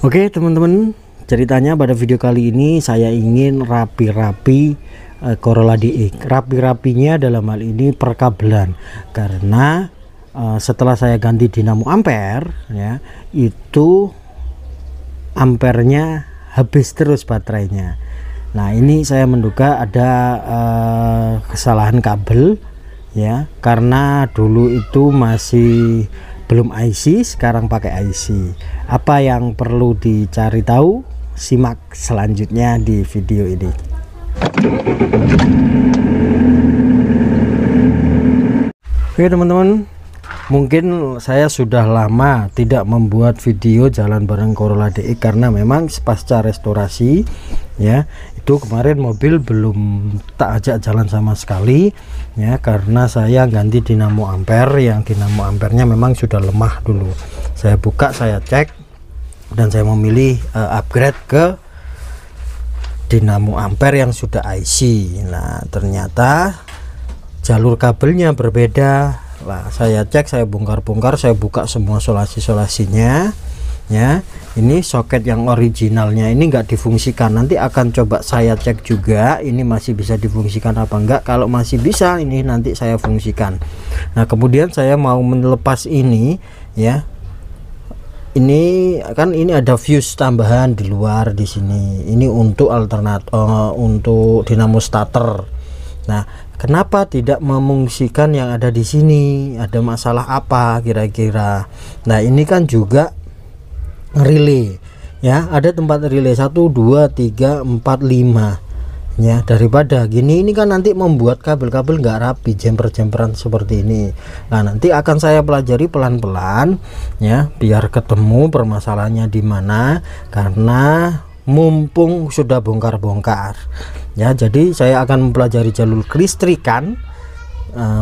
Oke teman-teman, ceritanya pada video kali ini saya ingin rapi-rapi Corolla DX. Rapi-rapinya dalam hal ini perkabelan, karena setelah saya ganti dinamo ampere ya, itu ampernya habis terus baterainya. Nah ini saya menduga ada kesalahan kabel ya, karena dulu itu masih belum IC, sekarang pakai IC. Apa yang perlu dicari tahu, simak selanjutnya di video ini. Oke teman-teman, mungkin saya sudah lama tidak membuat video jalan bareng Corolla DX karena memang pasca restorasi ya, itu kemarin mobil belum tak ajak jalan sama sekali ya, karena saya ganti dinamo ampere, yang dinamo ampernya memang sudah lemah dulu. Saya buka, saya cek, dan saya memilih upgrade ke dinamo ampere yang sudah IC. Nah ternyata jalur kabelnya berbeda. Lah saya cek, saya bongkar-bongkar, saya buka semua solasi-solasinya ya. Ini soket yang originalnya ini enggak difungsikan. Nanti akan coba saya cek juga ini masih bisa difungsikan apa enggak. Kalau masih bisa, ini nanti saya fungsikan. Nah kemudian saya mau melepas ini ya. Ini kan ini ada fuse tambahan di luar di sini. Ini untuk untuk dinamo starter. Nah kenapa tidak memungsikan yang ada di sini? Ada masalah apa kira-kira? Nah ini kan juga relay ya, ada tempat relay 1 2 3 4 5 ya. Daripada gini, ini kan nanti membuat kabel-kabel nggak rapi, jemper-jemperan seperti ini. Nah nanti akan saya pelajari pelan-pelan ya, biar ketemu permasalahannya di mana, karena mumpung sudah bongkar-bongkar ya. Jadi saya akan mempelajari jalur kelistrikan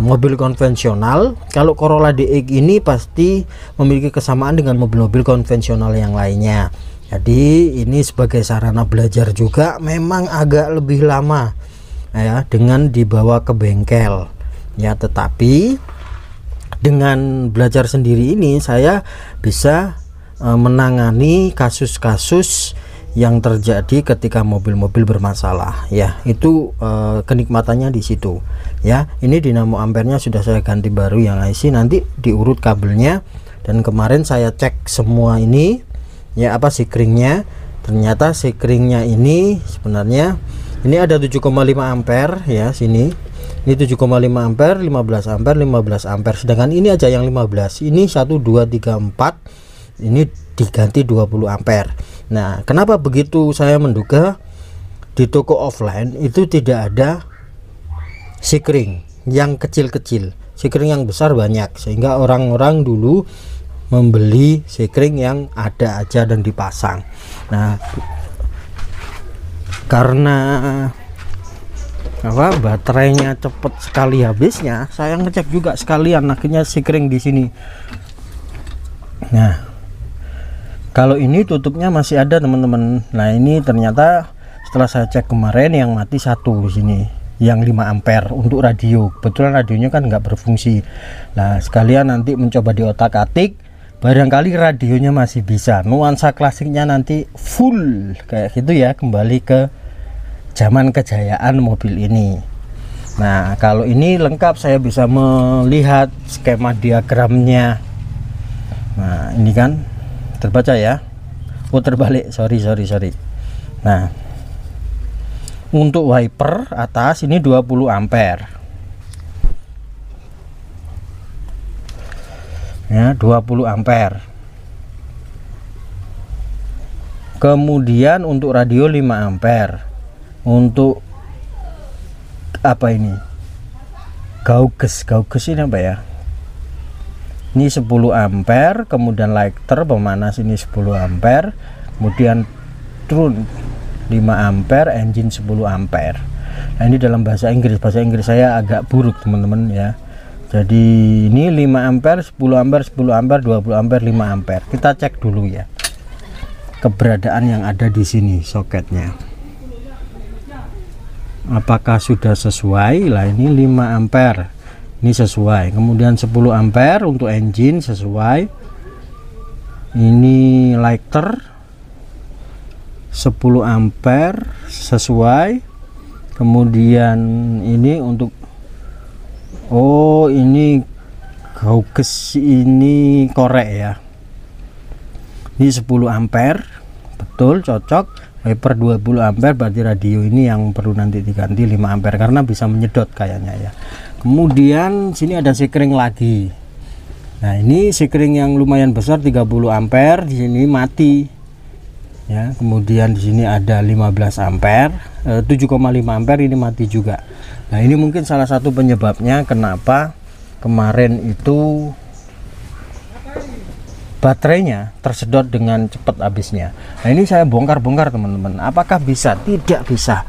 mobil konvensional. Kalau Corolla DX ini pasti memiliki kesamaan dengan mobil-mobil konvensional yang lainnya. Jadi ini sebagai sarana belajar juga, memang agak lebih lama ya dengan dibawa ke bengkel ya, tetapi dengan belajar sendiri ini saya bisa menangani kasus-kasus yang terjadi ketika mobil-mobil bermasalah ya. Itu kenikmatannya di situ ya. Ini dinamo ampernya sudah saya ganti baru yang IC, nanti diurut kabelnya. Dan kemarin saya cek semua ini ya, apa sikringnya. Ternyata sikringnya ini sebenarnya ini ada 7,5 ampere ya, sini ini 7,5 ampere, 15 ampere, 15 ampere, sedangkan ini aja yang 15. Ini 1 2 3 4 ini diganti 20 ampere. Nah kenapa begitu? Saya menduga di toko offline itu tidak ada sikring yang kecil-kecil, sikring yang besar banyak, sehingga orang-orang dulu membeli sikring yang ada aja dan dipasang. Nah karena apa, baterainya cepet sekali habisnya, saya ngecek juga sekalian akhirnya sikring di sini. Nah kalau ini tutupnya masih ada teman-teman. Nah ini ternyata setelah saya cek kemarin yang mati satu di sini, yang 5 ampere untuk radio. Kebetulan radionya kan nggak berfungsi. Nah sekalian nanti mencoba di otak-atik, barangkali radionya masih bisa. Nuansa klasiknya nanti full kayak gitu ya, kembali ke zaman kejayaan mobil ini. Nah kalau ini lengkap, saya bisa melihat skema diagramnya. Nah ini kan terbaca ya. Oh terbalik, sorry. Nah untuk wiper atas ini 20 ampere ya, 20 ampere. Kemudian untuk radio 5 ampere. Untuk apa ini, gauges ini apa ya, ini 10 ampere. Kemudian lighter pemanas ini 10 ampere. Kemudian turun 5 ampere, engine 10 ampere. Nah ini dalam bahasa Inggris saya agak buruk teman-teman ya. Jadi ini 5 ampere, 10 ampere, 10 ampere, 20 ampere, 5 ampere. Kita cek dulu ya keberadaan yang ada di sini soketnya, apakah sudah sesuai. Lah ini 5 ampere ini sesuai, kemudian 10 ampere untuk engine sesuai, ini lighter 10 ampere sesuai. Kemudian ini untuk ini Hughes ini korek ya, ini 10 ampere betul cocok. Hyper 20 ampere berarti radio ini yang perlu nanti diganti 5 ampere karena bisa menyedot kayaknya ya. Kemudian sini ada sekring lagi. Nah ini sekring yang lumayan besar 30 ampere, di sini mati ya. Kemudian di sini ada 15 ampere, 7,5 ampere ini mati juga. Nah ini mungkin salah satu penyebabnya kenapa kemarin itu baterainya tersedot dengan cepat habisnya. Nah ini saya bongkar-bongkar teman-teman, apakah bisa? Tidak bisa,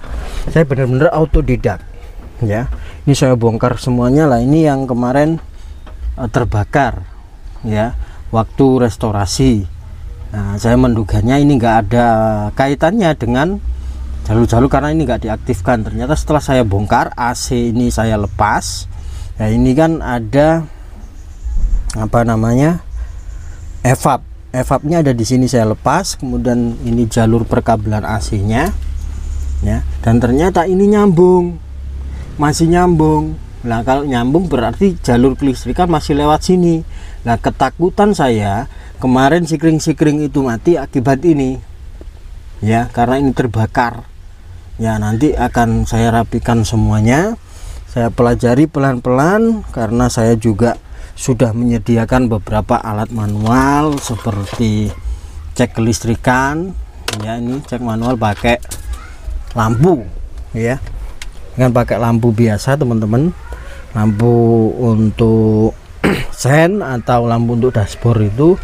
saya benar-benar autodidak ya. Ini saya bongkar semuanya lah. Ini yang kemarin terbakar ya waktu restorasi. Nah saya menduganya ini enggak ada kaitannya dengan jalur-jalur karena ini enggak diaktifkan. Ternyata setelah saya bongkar, AC ini saya lepas. Nah ini kan ada apa namanya, evapnya ada di sini, saya lepas. Kemudian ini jalur perkabelan AC-nya ya, dan ternyata ini nyambung, masih nyambung. Nah kalau nyambung berarti jalur kelistrikan masih lewat sini. Nah ketakutan saya kemarin sikring-sikring itu mati akibat ini ya, karena ini terbakar ya. Nanti akan saya rapikan semuanya, saya pelajari pelan-pelan karena saya juga sudah menyediakan beberapa alat manual seperti cek kelistrikan ya. Ini cek manual pakai lampu ya, dengan pakai lampu biasa teman-teman, lampu untuk sen atau lampu untuk dashboard itu.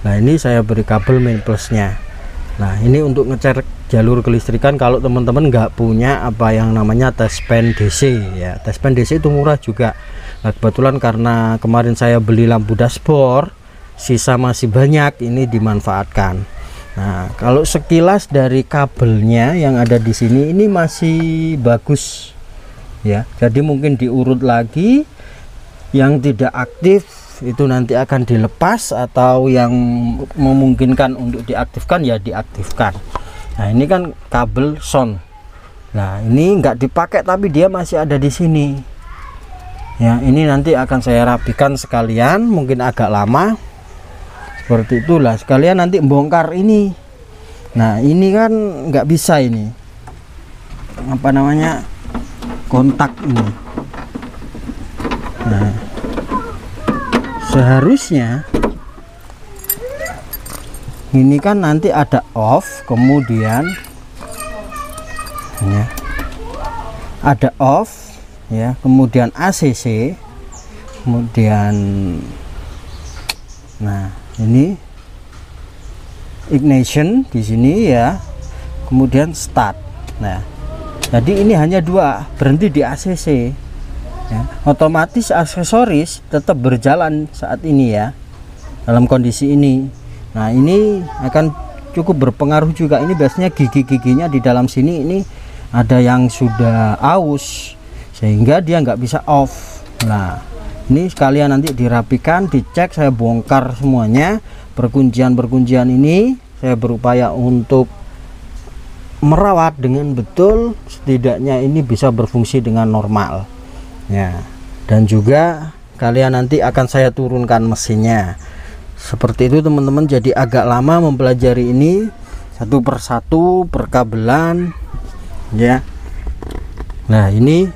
Nah ini saya beri kabel main plusnya. Nah ini untuk ngecek jalur kelistrikan kalau teman-teman nggak punya apa yang namanya tespen DC ya. Tespen DC itu murah juga. Nah kebetulan karena kemarin saya beli lampu dashboard, sisa masih banyak, ini dimanfaatkan. Nah kalau sekilas dari kabelnya yang ada di sini ini masih bagus ya, jadi mungkin diurut lagi. Yang tidak aktif itu nanti akan dilepas, atau yang memungkinkan untuk diaktifkan ya diaktifkan. Nah ini kan kabel sound. Nah ini nggak dipakai tapi dia masih ada di sini ya. Ini nanti akan saya rapikan sekalian, mungkin agak lama seperti itulah. Sekalian nanti bongkar ini. Nah ini kan nggak bisa, ini apa namanya, kontak ini. Nah seharusnya ini kan nanti ada off, kemudian ya ada off ya, kemudian ACC, kemudian nah ini ignition di sini ya, kemudian start. Nah jadi ini hanya dua, berhenti di ACC ya. Otomatis aksesoris tetap berjalan saat ini ya, dalam kondisi ini. Nah ini akan cukup berpengaruh juga. Ini biasanya gigi-giginya di dalam sini ini ada yang sudah aus sehingga dia nggak bisa off. Nah ini sekalian nanti dirapikan, dicek, saya bongkar semuanya. Perkuncian-perkuncian ini saya berupaya untuk merawat dengan betul, setidaknya ini bisa berfungsi dengan normal ya. Dan juga kalian nanti akan saya turunkan mesinnya seperti itu teman-teman. Jadi agak lama mempelajari ini satu persatu perkabelan ya. Nah ini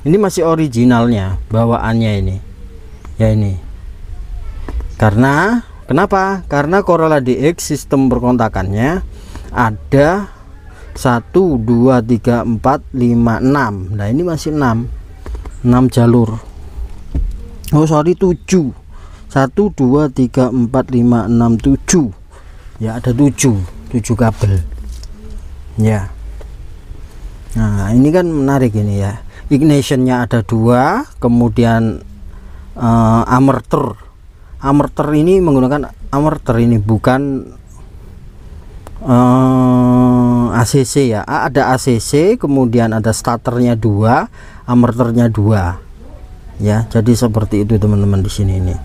masih originalnya bawaannya ini ya. Ini karena kenapa? Karena Corolla DX sistem perkontakannya ada 1 2 3 4 5 6. Nah ini masih 6 jalur. Oh sorry, 7. 1 2 3 4 5 6 7 ya, ada 7 kabel ya. Nah ini kan menarik ini ya. Ignitionnya ada 2, kemudian amorter ini menggunakan amorter, ini bukan ACC ya. Ada ACC, kemudian ada starternya 2, amorternya 2 ya. Jadi seperti itu teman-teman di sini ini.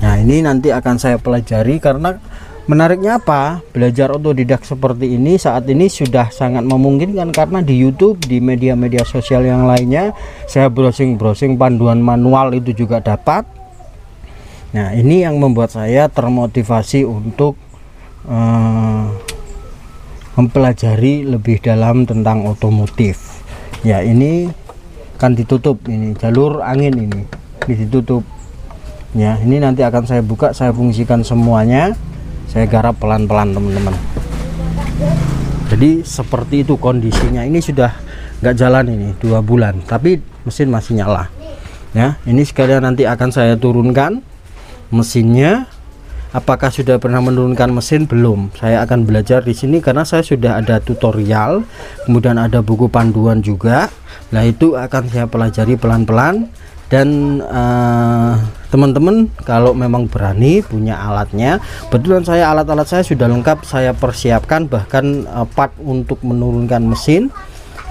Nah ini nanti akan saya pelajari karena Menariknya apa? Belajar otodidak seperti ini saat ini sudah sangat memungkinkan, karena di YouTube, di media-media sosial yang lainnya, saya browsing-browsing panduan manual itu juga dapat. Nah, ini yang membuat saya termotivasi untuk mempelajari lebih dalam tentang otomotif. Ya, ini kan ditutup, ini jalur angin ini ditutup. Ya, ini nanti akan saya buka, saya fungsikan semuanya. Saya garap pelan-pelan teman-teman. Jadi seperti itu kondisinya. Ini sudah nggak jalan ini 2 bulan, tapi mesin masih nyala. Ya, ini sekalian nanti akan saya turunkan mesinnya. Apakah sudah pernah menurunkan mesin? Belum. Saya akan belajar di sini karena saya sudah ada tutorial, kemudian ada buku panduan juga. Nah, itu akan saya pelajari pelan-pelan. Dan teman-teman kalau memang berani punya alatnya, kebetulan saya alat-alat saya sudah lengkap, saya persiapkan, bahkan part untuk menurunkan mesin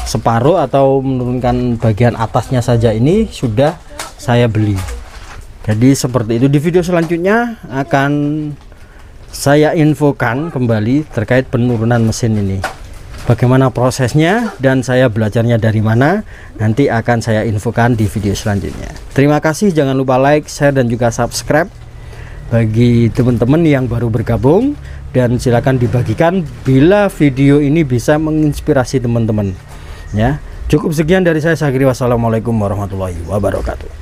separuh atau menurunkan bagian atasnya saja ini sudah saya beli. Jadi seperti itu. Di video selanjutnya akan saya infokan kembali terkait penurunan mesin ini, bagaimana prosesnya dan saya belajarnya dari mana, nanti akan saya infokan di video selanjutnya. Terima kasih, jangan lupa like, share, dan juga subscribe bagi teman-teman yang baru bergabung, dan silakan dibagikan bila video ini bisa menginspirasi teman-teman. Ya, cukup sekian dari saya, Syakri. Wassalamualaikum warahmatullahi wabarakatuh.